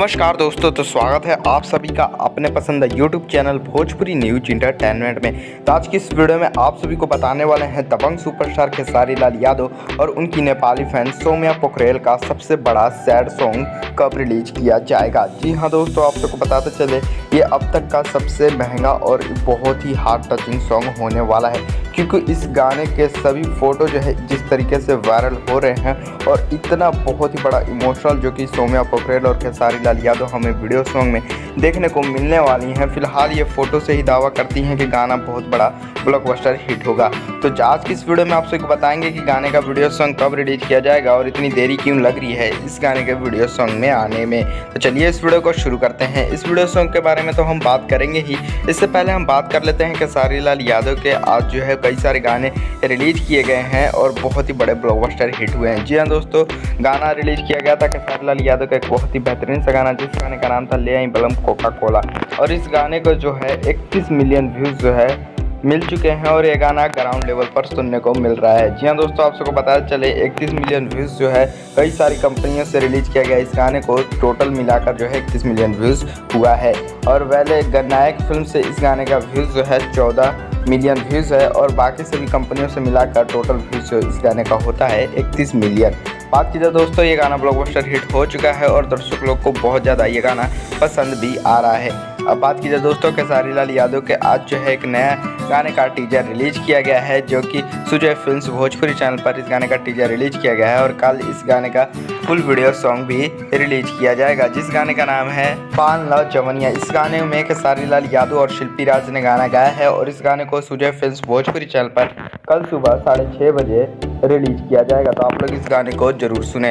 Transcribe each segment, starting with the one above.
नमस्कार दोस्तों, तो स्वागत है आप सभी का अपने पसंद YouTube channel Bhojpuri news entertainment में। तो आज की इस वीडियो में आप सभी को बताने वाले हैं दबंग सुपरस्टार खेसारी लाल यादव और उनकी नेपाली फैन सौम्या पोखरेल का सबसे बड़ा सैड सॉन्ग कब रिलीज किया जाएगा। जी हाँ दोस्तों, आप सबको बताते चले ये अब तक का सबसे महंगा और बहुत ही हार्ट टचिंग सॉन्ग होने वाला है, क्योंकि इस गाने के सभी फ़ोटो जो है जिस तरीके से वायरल हो रहे हैं और इतना बहुत ही बड़ा इमोशनल जो कि सौम्या पोखरेल और खेसारी लाल यादव हमें वीडियो सॉन्ग में देखने को मिलने वाली हैं। फिलहाल ये फ़ोटो से ही दावा करती हैं कि गाना बहुत बड़ा ब्लॉकबस्टर हिट होगा। तो आज की इस वीडियो में आप सबको बताएंगे कि गाने का वीडियो सॉन्ग कब रिलीज किया जाएगा और इतनी देरी क्यों लग रही है इस गाने के वीडियो सॉन्ग में आने में। तो चलिए इस वीडियो को शुरू करते हैं। इस वीडियो सॉन्ग के बारे में तो हम बात करेंगे ही, इससे पहले हम बात कर लेते हैं खेसारी लाल यादव के आज जो है कई सारे गाने रिलीज किए गए हैं और बहुत ही बड़े ब्लॉकबस्टर हिट हुए हैं। जी हाँ दोस्तों, गाना रिलीज किया गया था खेसारी लाल यादव का एक बहुत ही बेहतरीन सा गाना, जिस गाने का नाम था ले आई बलम कोका कोला, और इस गाने को जो है 31 मिलियन व्यूज़ जो है मिल चुके हैं और ये गाना ग्राउंड लेवल पर सुनने को मिल रहा है। जी हाँ दोस्तों, आप सबको बताया चले 31 मिलियन व्यूज़ जो है कई सारी कंपनियों से रिलीज किया गया इस गाने को, टोटल मिलाकर जो है 31 मिलियन व्यूज़ हुआ है। और वैले गन्नायक फिल्म से इस गाने का व्यूज़ जो है 14 मिलियन व्यूज़ है और बाकी सभी कंपनियों से मिलाकर टोटल व्यूज़ इस गाने का होता है 31 मिलियन। बात की जाए दोस्तों, ये गाना ब्लॉकबस्टर हिट हो चुका है और दर्शक लोग को बहुत ज़्यादा ये गाना पसंद भी आ रहा है। अब बात की जाए दोस्तों, खेसारी लाल यादव के आज जो है एक नया गाने का टीजर रिलीज किया गया है, जो कि सुजय फिल्म्स भोजपुरी चैनल पर इस गाने का टीजर रिलीज किया गया है और कल इस गाने का फुल वीडियो सॉन्ग भी रिलीज किया जाएगा, जिस गाने का नाम है पान ला जवनिया। इस गाने में खेसारी लाल यादव और शिल्पी राज ने गाना गाया है और इस गाने को सुजय फिल्म्स भोजपुरी चैनल पर कल सुबह 6:30 बजे रिलीज किया जाएगा। तो आप लोग इस गाने को जरूर सुने।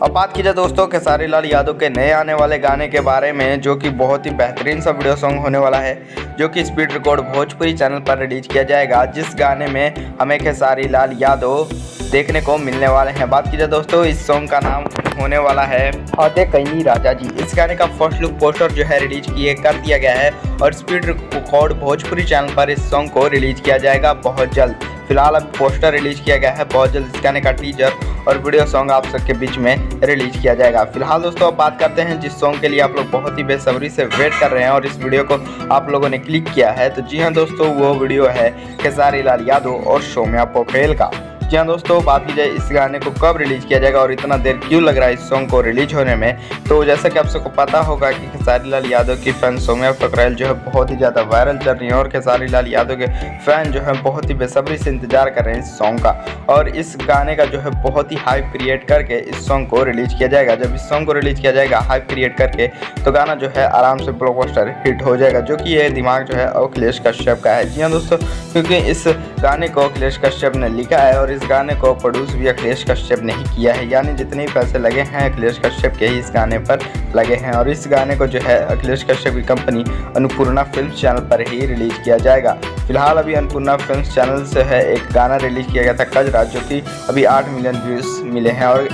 अब बात की जाए दोस्तों खेसारी लाल यादव के नए आने वाले गाने के बारे में, जो कि बहुत ही बेहतरीन सा वीडियो सॉन्ग होने वाला है, जो कि स्पीड रिकॉर्ड भोजपुरी चैनल पर रिलीज किया जाएगा, जिस गाने में हमें खेसारी लाल यादव देखने को मिलने वाले हैं। बात की जाए दोस्तों, इस सॉन्ग का नाम होने वाला है फाते कैनी राजा जी। इस गाने का फर्स्ट लुक पोस्टर जो है रिलीज कर दिया गया है और स्पीड रिकॉर्ड भोजपुरी चैनल पर इस सॉन्ग को रिलीज किया जाएगा बहुत जल्द। फिलहाल अब पोस्टर रिलीज किया गया है, बहुत जल्द इस गाने का टीजर और वीडियो सॉन्ग आप सबके बीच में रिलीज किया जाएगा। फिलहाल दोस्तों अब बात करते हैं जिस सॉन्ग के लिए आप लोग बहुत ही बेसब्री से वेट कर रहे हैं और इस वीडियो को आप लोगों ने क्लिक किया है। तो जी हाँ दोस्तों, वो वीडियो है खेसारी लाल यादव और सौम्या पोखरेल का। जी हाँ दोस्तों, बात की जाए इस गाने को कब रिलीज किया जाएगा और इतना देर क्यों लग रहा है इस सॉन्ग को रिलीज होने में, तो जैसा कि आप सबको पता होगा कि खेसारी लाल यादव की फैन सौम्या पोखरेल जो है बहुत ही ज़्यादा वायरल चल रही है और खेसारी लाल यादव के फैन जो है बहुत ही बेसब्री से इंतजार कर रहे हैं इस सॉन्ग का। और इस गाने का जो है बहुत ही हाइप क्रिएट करके इस सॉन्ग को रिलीज किया जाएगा। जब इस सॉन्ग को रिलीज किया जाएगा हाइप क्रिएट करके, तो गाना जो है आराम से ब्लॉकबस्टर हिट हो जाएगा, जो कि ये दिमाग जो है अखिलेश कश्यप का है। जी हाँ दोस्तों, क्योंकि इस गाने को अखिलेश कश्यप ने लिखा है और इस गाने को प्रोड्यूस भी अखिलेश कश्यप ने ही किया है, यानी जितने भी पैसे लगे हैं अखिलेश कश्यप के ही इस गाने पर लगे हैं। और इस गाने को जो है अखिलेश कश्यप की कंपनी अन्नपूर्णा फिल्म्स चैनल पर ही रिलीज किया जाएगा। फिलहाल अभी अन्नपूर्णा फिल्म्स चैनल से है एक गाना रिलीज किया गया था कजरा, जो कि अभी 8 मिलियन व्यूज़ मिले हैं। और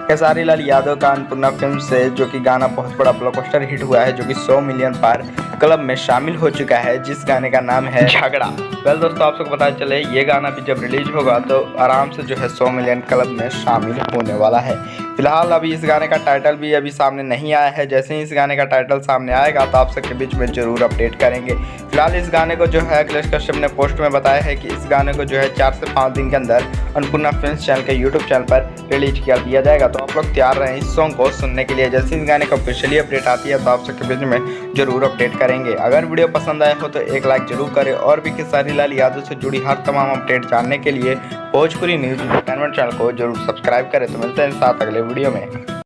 खेसारी लाल यादव का अन्नपूर्णा फिल्म से जो कि गाना बहुत बड़ा ब्लॉकबस्टर हिट हुआ है, जो कि 100 मिलियन पार क्लब में शामिल हो चुका है, जिस गाने का नाम है झगड़ा। वेल दोस्तों, आप सबको पता चले ये गाना भी जब रिलीज होगा तो आराम से जो है 100 मिलियन क्लब में शामिल होने वाला है। फिलहाल अभी इस गाने का टाइटल भी अभी सामने नहीं आया है, जैसे ही इस गाने का टाइटल सामने आएगा तो आप सबके बीच में जरूर अपडेट करेंगे। फिलहाल इस गाने को जो है अखिलेश कश्यप ने पोस्ट में बताया है कि इस गाने को जो है 4 से 5 दिन के अंदर अन्नपूर्णा फिल्म्स चैनल के यूट्यूब चैनल पर रिलीज कर दिया जाएगा। तो आप लोग तैयार रहें इस सॉन्ग को सुनने के लिए। जैसे इस गाने का ऑफिशियली अपडेट आती है तो आप सबके बीच में जरूर अपडेट करेंगे। अगर वीडियो पसंद आया हो तो एक लाइक जरूर करें और भी खेसारी लाल यादव से जुड़ी हर तमाम अपडेट जानने के लिए भोजपुरी न्यूज इंटरटेनमेंट चैनल को जरूर सब्सक्राइब करें। तो मिलते हैं साथ अगले वीडियो में।